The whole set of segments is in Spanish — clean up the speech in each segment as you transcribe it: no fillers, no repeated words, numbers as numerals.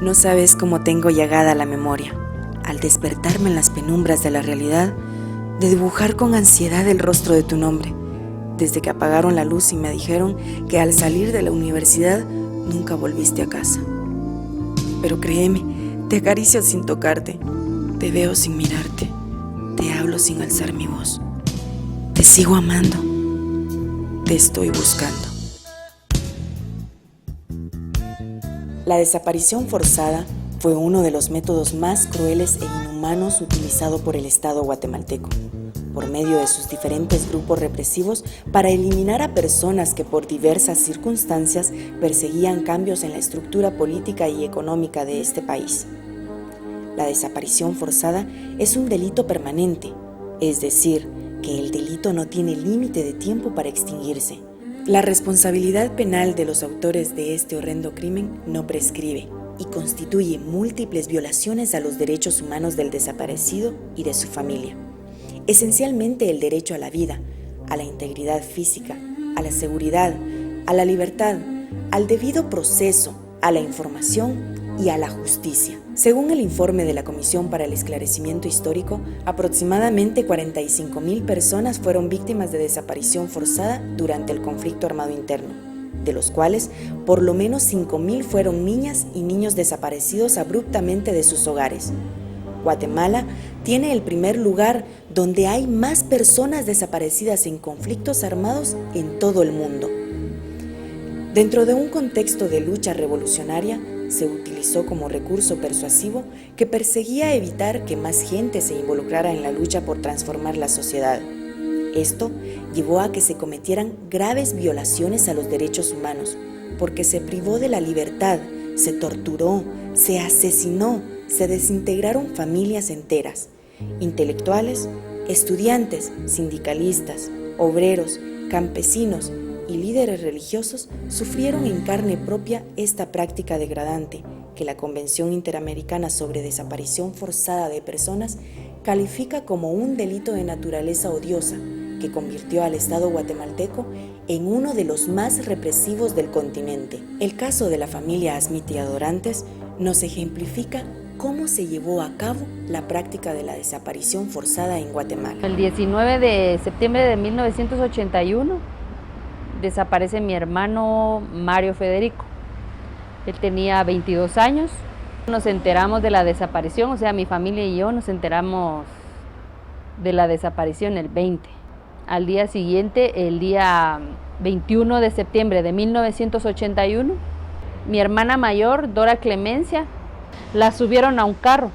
No sabes cómo tengo llagada la memoria, al despertarme en las penumbras de la realidad, de dibujar con ansiedad el rostro de tu nombre, desde que apagaron la luz y me dijeron que al salir de la universidad nunca volviste a casa. Pero créeme, te acaricio sin tocarte, te veo sin mirarte, te hablo sin alzar mi voz. Te sigo amando, te estoy buscando. La desaparición forzada fue uno de los métodos más crueles e inhumanos utilizado por el Estado guatemalteco, por medio de sus diferentes grupos represivos para eliminar a personas que por diversas circunstancias perseguían cambios en la estructura política y económica de este país. La desaparición forzada es un delito permanente, es decir, que el delito no tiene límite de tiempo para extinguirse. La responsabilidad penal de los autores de este horrendo crimen no prescribe y constituye múltiples violaciones a los derechos humanos del desaparecido y de su familia. Esencialmente el derecho a la vida, a la integridad física, a la seguridad, a la libertad, al debido proceso, a la información y a la justicia. Según el informe de la Comisión para el Esclarecimiento Histórico, aproximadamente 45,000 personas fueron víctimas de desaparición forzada durante el conflicto armado interno, de los cuales por lo menos 5,000 fueron niñas y niños desaparecidos abruptamente de sus hogares. Guatemala tiene el primer lugar donde hay más personas desaparecidas en conflictos armados en todo el mundo. Dentro de un contexto de lucha revolucionaria, se utilizó como recurso persuasivo que perseguía evitar que más gente se involucrara en la lucha por transformar la sociedad. Esto llevó a que se cometieran graves violaciones a los derechos humanos, porque se privó de la libertad, se torturó, se asesinó, se desintegraron familias enteras, intelectuales, estudiantes, sindicalistas, obreros, campesinos y líderes religiosos sufrieron en carne propia esta práctica degradante que la Convención Interamericana sobre Desaparición Forzada de Personas califica como un delito de naturaleza odiosa que convirtió al Estado guatemalteco en uno de los más represivos del continente. El caso de la familia Asmiti Adorantes nos ejemplifica cómo se llevó a cabo la práctica de la desaparición forzada en Guatemala. El 19 de septiembre de 1981 desaparece mi hermano Mario Federico. Él tenía 22 años. Nos enteramos de la desaparición, o sea, mi familia y yo nos enteramos de la desaparición el 20. Al día siguiente, el día 21 de septiembre de 1981, mi hermana mayor, Dora Clemencia, la subieron a un carro,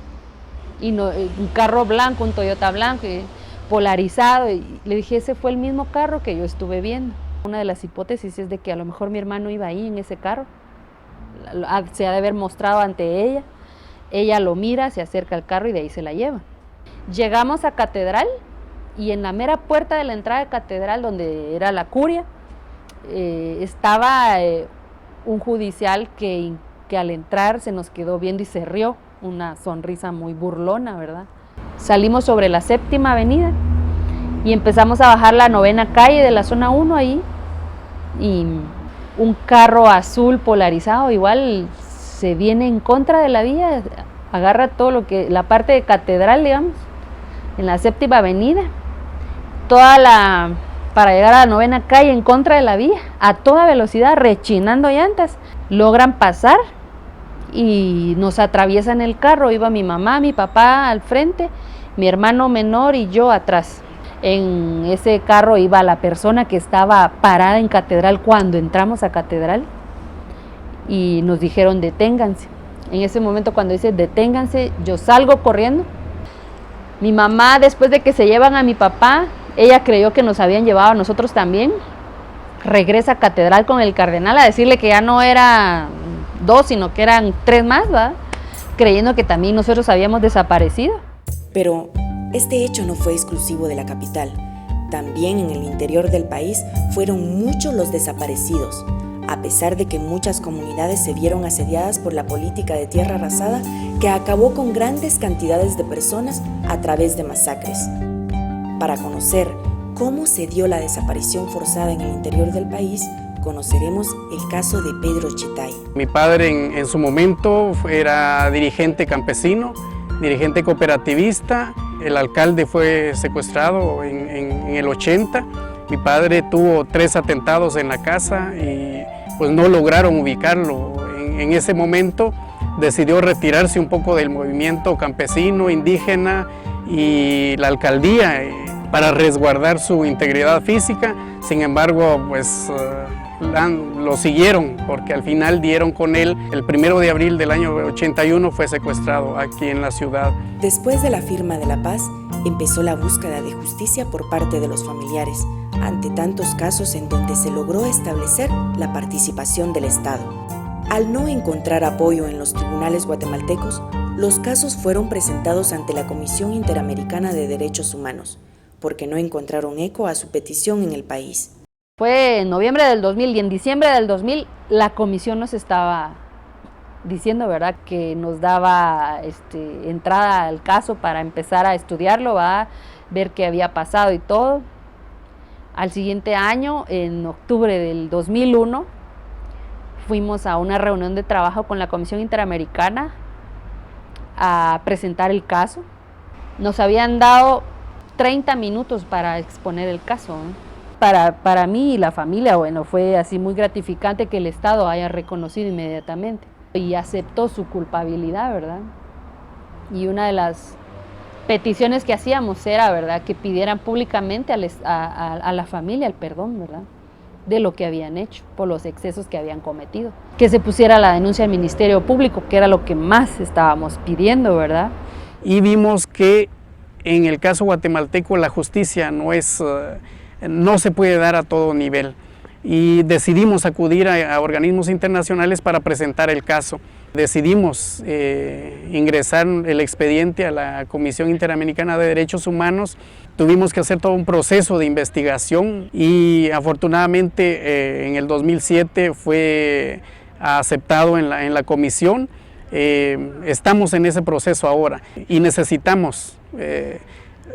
un carro blanco, un Toyota blanco, polarizado, y le dije, ese fue el mismo carro que yo estuve viendo. Una de las hipótesis es de que a lo mejor mi hermano iba ahí en ese carro, se ha de haber mostrado ante ella lo mira, se acerca al carro y de ahí se la lleva. Llegamos a Catedral y en la mera puerta de la entrada de Catedral, donde era la curia, estaba un judicial que al entrar se nos quedó viendo y se rió, una sonrisa muy burlona, ¿verdad? Salimos sobre la 7ª Avenida y empezamos a bajar la 9ª calle de la zona 1 ahí, y un carro azul polarizado igual se viene en contra de la vía, agarra todo lo que, la parte de Catedral, digamos, en la 7ª Avenida, para llegar a la 9ª calle en contra de la vía, a toda velocidad, rechinando llantas, logran pasar y nos atraviesan el carro. Iba mi mamá, mi papá al frente, mi hermano menor y yo atrás. En ese carro iba la persona que estaba parada en Catedral cuando entramos a Catedral y nos dijeron deténganse. En ese momento cuando dice deténganse, yo salgo corriendo. Mi mamá, después de que se llevan a mi papá, ella creyó que nos habían llevado a nosotros también, regresa a Catedral con el cardenal a decirle que ya no eran 2, sino que eran 3 más, ¿verdad? Creyendo que también nosotros habíamos desaparecido. Pero este hecho no fue exclusivo de la capital. También en el interior del país fueron muchos los desaparecidos, a pesar de que muchas comunidades se vieron asediadas por la política de tierra arrasada que acabó con grandes cantidades de personas a través de masacres. Para conocer cómo se dio la desaparición forzada en el interior del país, conoceremos el caso de Pedro Chitay. Mi padre en su momento era dirigente campesino, dirigente cooperativista. El alcalde fue secuestrado en el 80. Mi padre tuvo 3 atentados en la casa y pues no lograron ubicarlo. En ese momento decidió retirarse un poco del movimiento campesino, indígena y la alcaldía para resguardar su integridad física. Sin embargo, pues lo siguieron porque al final dieron con él. El 1 de abril del año 81 fue secuestrado aquí en la ciudad. Después de la firma de la paz, empezó la búsqueda de justicia por parte de los familiares, ante tantos casos en donde se logró establecer la participación del Estado. Al no encontrar apoyo en los tribunales guatemaltecos, los casos fueron presentados ante la Comisión Interamericana de Derechos Humanos, porque no encontraron eco a su petición en el país. Fue en noviembre del 2000 y en diciembre del 2000 la comisión nos estaba diciendo, ¿verdad?, que nos daba entrada al caso para empezar a estudiarlo, a ver qué había pasado y todo. Al siguiente año, en octubre del 2001, fuimos a una reunión de trabajo con la Comisión Interamericana a presentar el caso. Nos habían dado 30 minutos para exponer el caso, ¿no? Para mí y la familia, bueno, fue así muy gratificante que el Estado haya reconocido inmediatamente y aceptó su culpabilidad, ¿verdad? Y una de las peticiones que hacíamos era, ¿verdad?, que pidieran públicamente a la familia el perdón, ¿verdad?, de lo que habían hecho, por los excesos que habían cometido. Que se pusiera la denuncia al Ministerio Público, que era lo que más estábamos pidiendo, ¿verdad? Y vimos que en el caso guatemalteco la justicia no se puede dar a todo nivel. Y decidimos acudir a organismos internacionales para presentar el caso. Decidimos ingresar el expediente a la Comisión Interamericana de Derechos Humanos. Tuvimos que hacer todo un proceso de investigación y afortunadamente en el 2007 fue aceptado en la comisión. Estamos en ese proceso ahora y necesitamos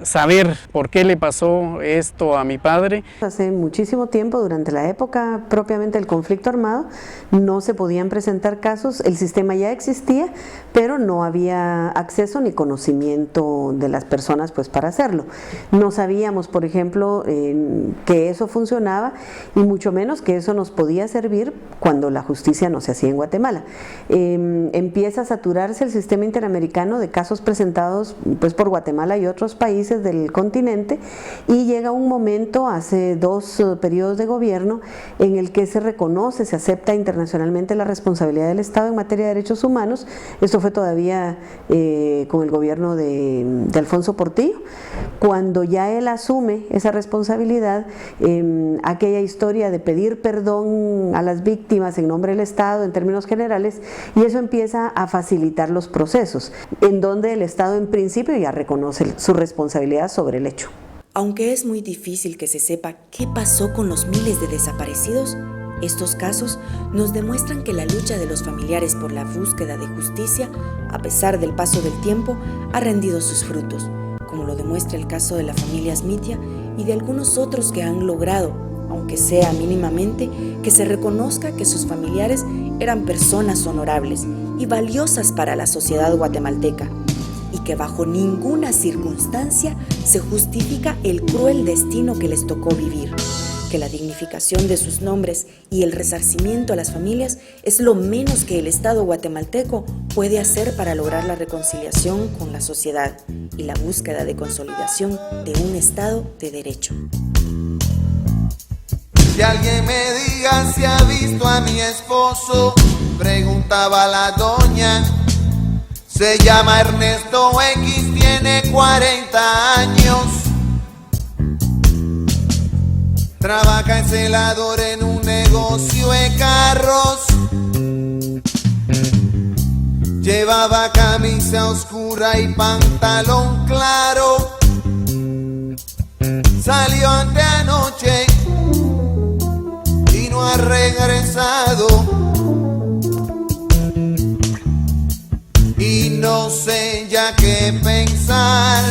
saber por qué le pasó esto a mi padre. Hace muchísimo tiempo, durante la época propiamente del conflicto armado, no se podían presentar casos, el sistema ya existía, pero no había acceso ni conocimiento de las personas pues para hacerlo. No sabíamos, por ejemplo, que eso funcionaba y mucho menos que eso nos podía servir cuando la justicia no se hacía en Guatemala. Empieza a saturarse el sistema interamericano de casos presentados pues por Guatemala y otros países del continente y llega un momento, hace 2 periodos de gobierno, en el que se reconoce, se acepta internacionalmente la responsabilidad del Estado en materia de derechos humanos. Esto fue todavía con el gobierno de Alfonso Portillo. Cuando ya él asume esa responsabilidad, aquella historia de pedir perdón a las víctimas en nombre del Estado en términos generales, y eso empieza a facilitar los procesos, en donde el Estado en principio ya reconoce su responsabilidad sobre el hecho. Aunque es muy difícil que se sepa qué pasó con los miles de desaparecidos, estos casos nos demuestran que la lucha de los familiares por la búsqueda de justicia, a pesar del paso del tiempo, ha rendido sus frutos, como lo demuestra el caso de la familia Smitia y de algunos otros que han logrado, aunque sea mínimamente, que se reconozca que sus familiares eran personas honorables y valiosas para la sociedad guatemalteca, y que bajo ninguna circunstancia se justifica el cruel destino que les tocó vivir, que la dignificación de sus nombres y el resarcimiento a las familias es lo menos que el Estado guatemalteco puede hacer para lograr la reconciliación con la sociedad y la búsqueda de consolidación de un Estado de derecho. Si alguien me diga si ha visto a mi esposo, preguntaba la doña. Se llama Ernesto X, tiene 40 años. Trabaja en celador en un negocio de carros. Llevaba camisa oscura y pantalón claro. Salió anteanoche y no ha regresado. Y no sé ya qué pensar.